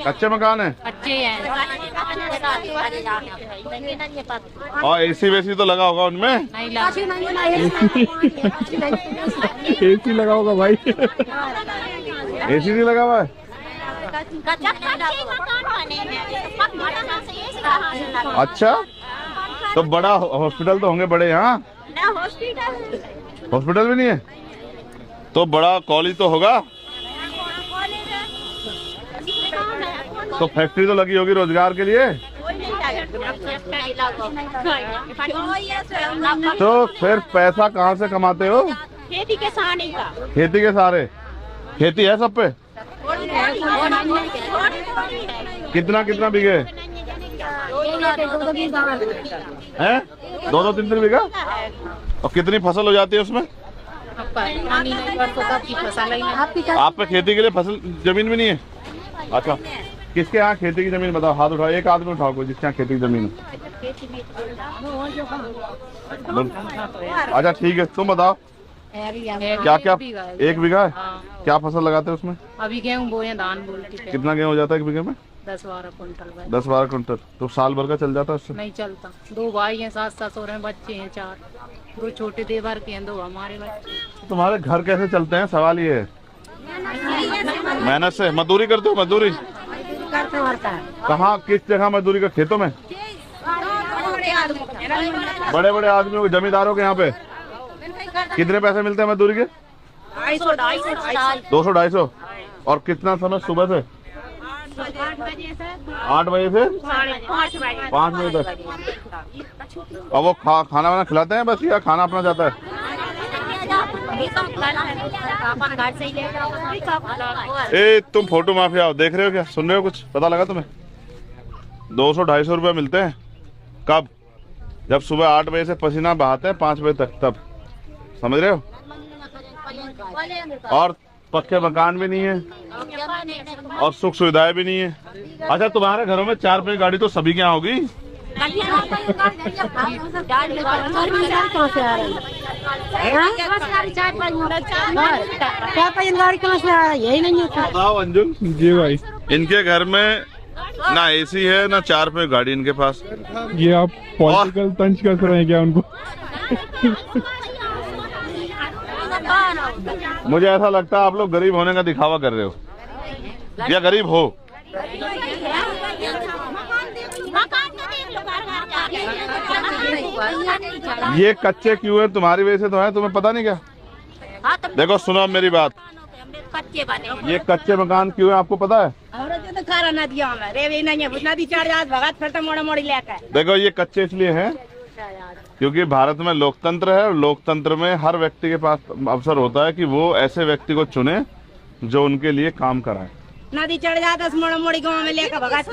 कच्चे मकान है? अच्छे हैं। और एसी वेसी तो लगा होगा उनमें? नहीं लगा। एसी लगा होगा भाई। एसी नहीं लगा हुआ है? अच्छा, तो बड़ा हॉस्पिटल तो होंगे बड़े यहाँ? हॉस्पिटल भी नहीं है तो बड़ा कॉलेज तो होगा। तो फैक्ट्री तो लगी होगी रोजगार के लिए। तो फिर पैसा कहाँ से कमाते हो? खेती के सारे का। खेती के सारे? खेती है सब पे? कितना कितना बीघे हैं? 2-3 बीघा। और कितनी फसल हो जाती है उसमें? आप पे खेती के लिए फसल जमीन भी नहीं है? अच्छा, किसके यहाँ खेती की जमीन बताओ, हाथ उठाओ, एक आदमी उठाओ कोई जिसके यहाँ खेती की जमीन है। अच्छा ठीक है, तुम बताओ क्या क्या? 1 बीघा है। क्या फसल लगाते हैं उसमें? अभी गेहूँ बोए, धान बोलते। कितना गेहूँ हो जाता है 1 बीघे में? 10-12 कुंटल। 10-12 कुंटल। तो साल भर का चल जाता है उससे? नहीं चलता। 2 भाई हैं, 7 ससुर हैं, बच्चे हैं 4। 2 छोटे देवर के हैं, 2 हमारे बच्चे। तुम्हारे घर कैसे चलते हैं, सवाल ये है। मेहनत से मजदूरी करते हो? मजदूरी कहाँ, किस जगह मजदूरी का? खेतों में? बड़े बड़े आदमियों के, जमींदारों के यहाँ पे कितने पैसे मिलते हैं मजदूरी के? 200-250। और कितना समय सुबह से? 8 बजे से 5 बजे तक। और वो खाना वाना खिलाते हैं बस, या खाना अपना जाता है? ए तुम फोटो माफिया देख रहे हो क्या? सुन रहे हो कुछ? पता लगा तुम्हें? 200-250 रुपए मिलते हैं। कब? जब सुबह 8 बजे से पसीना बहाते हैं 5 बजे तक, तब। समझ रहे हो? और पक्के मकान भी नहीं है और सुख सुविधाएं भी नहीं है। अच्छा, तुम्हारे घरों में 4 पहिया गाड़ी तो सभी के यहाँ होगी? यही नहीं होता। बताओ अंजुल जी भाई, इनके घर में ना एसी है ना 4 पहिया गाड़ी इनके पास। ये आप पॉलिटिकल तंज कर रहे हैं क्या उनको? मुझे ऐसा लगता है आप लोग गरीब होने का दिखावा कर रहे हो, या गरीब हो? ये कच्चे क्यों है? तुम्हारी वजह से तो है, तुम्हें पता नहीं क्या? देखो सुनो मेरी बात, ये कच्चे मकान क्यों है आपको पता है? देखो ये कच्चे इसलिए हैं क्योंकि भारत में लोकतंत्र है, और लोकतंत्र में हर व्यक्ति के पास अवसर होता है कि वो ऐसे व्यक्ति को चुने जो उनके लिए काम कराए। नदी चढ़ जाता मोड़ी गाँव में लेकर भगात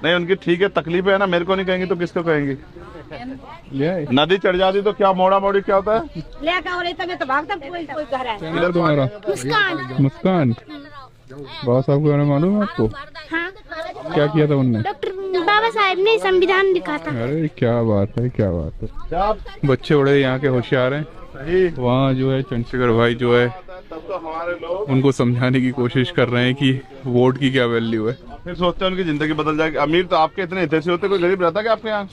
नहीं, उनकी ठीक है, तकलीफ है ना, मेरे को नहीं कहेंगी तो किसको कहेंगी? नदी चढ़ जाती तो क्या मोड़ा मोड़ी क्या होता है? इधर तुम्हारा मुस्कान बाबा साहब के बारे में मालूम है आपको? हाँ। क्या किया था उनने? डॉक्टर बाबा साहब ने संविधान लिखा था। अरे क्या बात है, क्या बात है। बच्चे बड़े यहाँ के होशियार हैं। वहाँ जो है चंद्रशेखर भाई जो है उनको समझाने की कोशिश कर रहे हैं कि वोट की क्या वैल्यू है। फिर सोचते हैं उनकी जिंदगी बदल जाएगी। अमीर तो आपके इतने हितैषी होते, कोई गरीब रहता क्या आपके यहाँ?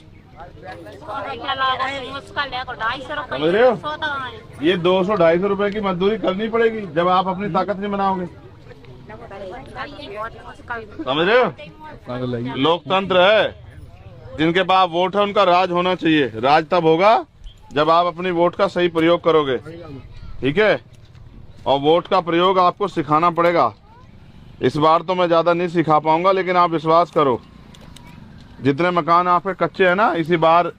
समझ रहे हो? ये 200-250 रुपए की मजदूरी करनी पड़ेगी जब आप अपनी ताकत नहीं बनाओगे। समझ रहे हो? लोकतंत्र है, जिनके पास वोट है उनका राज होना चाहिए। राज तब होगा जब आप अपनी वोट का सही प्रयोग करोगे, ठीक है? और वोट का प्रयोग आपको सिखाना पड़ेगा। इस बार तो मैं ज्यादा नहीं सिखा पाऊंगा, लेकिन आप विश्वास करो, जितने मकान आपके कच्चे हैं ना, इसी बार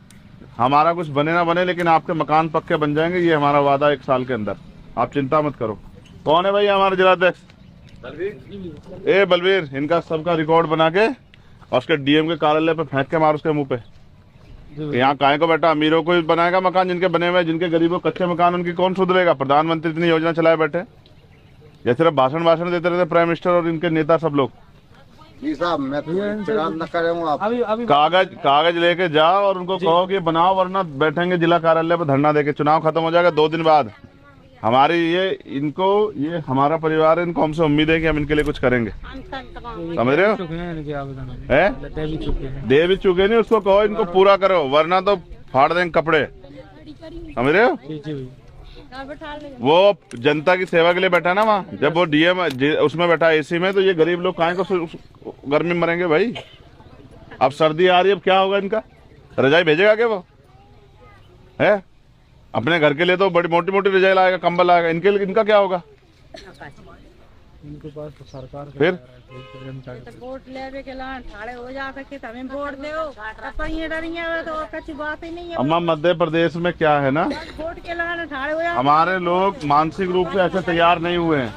हमारा कुछ बने ना बने लेकिन आपके मकान पक्के बन जाएंगे। ये हमारा वादा 1 साल के अंदर, आप चिंता मत करो। कौन है भाई हमारे जिलाध्यक्ष? ए बलवीर, इनका सबका रिकॉर्ड बना के और उसके डीएम के कार्यालय पे फेंक के मार उसके मुंह पे। यहाँ काहे को बेटा अमीरों को बनाएगा मकान, जिनके बने हुए, जिनके गरीबों कच्चे मकान उनकी कौन सुधरेगा? प्रधानमंत्री इतनी योजना चलाए बैठे, ये सिर्फ भाषण देते रहते प्राइम मिनिस्टर और इनके नेता सब लोग। मैं न करूँगा। कागज लेके जाओ और उनको कहो कि बनाओ, वरना बैठेंगे जिला कार्यालय पर धरना देके। चुनाव खत्म हो जाएगा 2 दिन बाद, हमारी ये हमारा परिवार है, इनको हमसे उम्मीद है कि हम इनके लिए कुछ करेंगे। समझ रहे हो? दे भी चुके नहीं, उसको कहो इनको पूरा करो, वरना तो फाड़ देंगे कपड़े। समझ रहे हो? वो जनता की सेवा के लिए बैठा ना वहाँ, जब वो डीएम उसमें बैठा एसी में, तो ये गरीब लोग काहे को गर्मी में मरेंगे भाई। अब सर्दी आ रही है, अब क्या होगा इनका? रजाई भेजेगा क्या वो? है अपने घर के लिए तो बड़ी मोटी मोटी रजाई लाएगा, कंबल लाएगा, इनके लिए इनका क्या होगा? इनके पास तो सरकार फिर वोट लेवे के लान ठाड़े हो जा सके तो हमें वोट दो, अपन ये डरिए तो कच्ची बात ही नहीं है। अम्मा मध्य प्रदेश में क्या है ना, वोट के लान ठाड़े हो जा, हमारे लोग मानसिक रूप से ऐसे तैयार नहीं हुए हैं।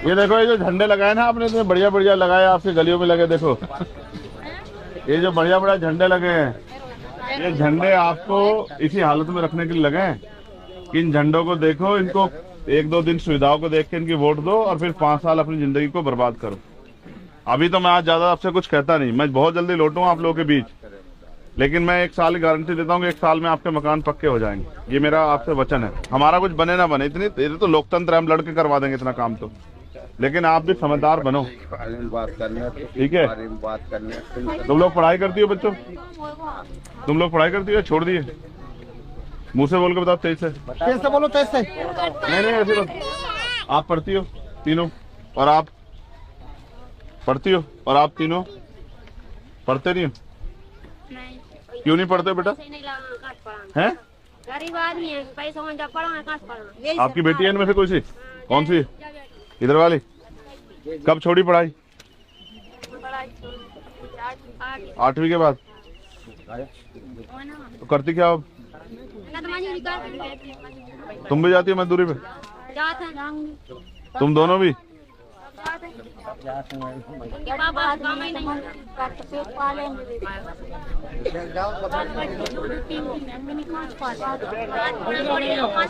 ये देखो, ये जो झंडे लगाए ना आपने, तो बढ़िया बढ़िया लगाए, आपके गलियों में लगे, देखो ये जो बढ़िया बढ़िया झंडे लगे हैं, ये झंडे आपको इसी हालत में रखने के लिए लगे हैं कि इन झंडों को देखो, इनको 1-2 दिन सुविधाओं को देख के इनकी वोट दो और फिर 5 साल अपनी जिंदगी को बर्बाद करो। अभी तो मैं आज ज्यादा आपसे कुछ कहता नहीं, मैं बहुत जल्दी लौटूंगा आप लोगों के बीच, लेकिन मैं 1 साल की गारंटी देता हूँ कि 1 साल में आपके मकान पक्के हो जाएंगे। ये मेरा आपसे वचन है। हमारा कुछ बने ना बने, इतनी ये तो लोकतंत्र है, हम लड़के करवा देंगे इतना काम तो, लेकिन आप भी समझदार बनो, बात करने, ठीक है? बात करने। तुम लोग पढ़ाई करती हो बच्चों? तुम लोग पढ़ाई करती हो? छोड़ दिए? मुंह से बोल के बताओ, तेज से। कैसे बोलो? कैसे? नहीं ऐसे बस। आप पढ़ती हो तीनों, और आप पढ़ती हो, और आप तीनों पढ़ते नहीं हो? क्यों नहीं पढ़ते बेटा? हैं? गरीब आदमी है, पैसा में जब पढ़ो कहाँ से पढ़ो? आपकी बेटी है इनमें से कोई सी? कौन सी? इधर वाली? कब छोड़ी पढ़ाई? 8वीं के बाद? तो करती क्या अब? तुम भी जाती हो मजदूरी पे? तुम दोनों भी?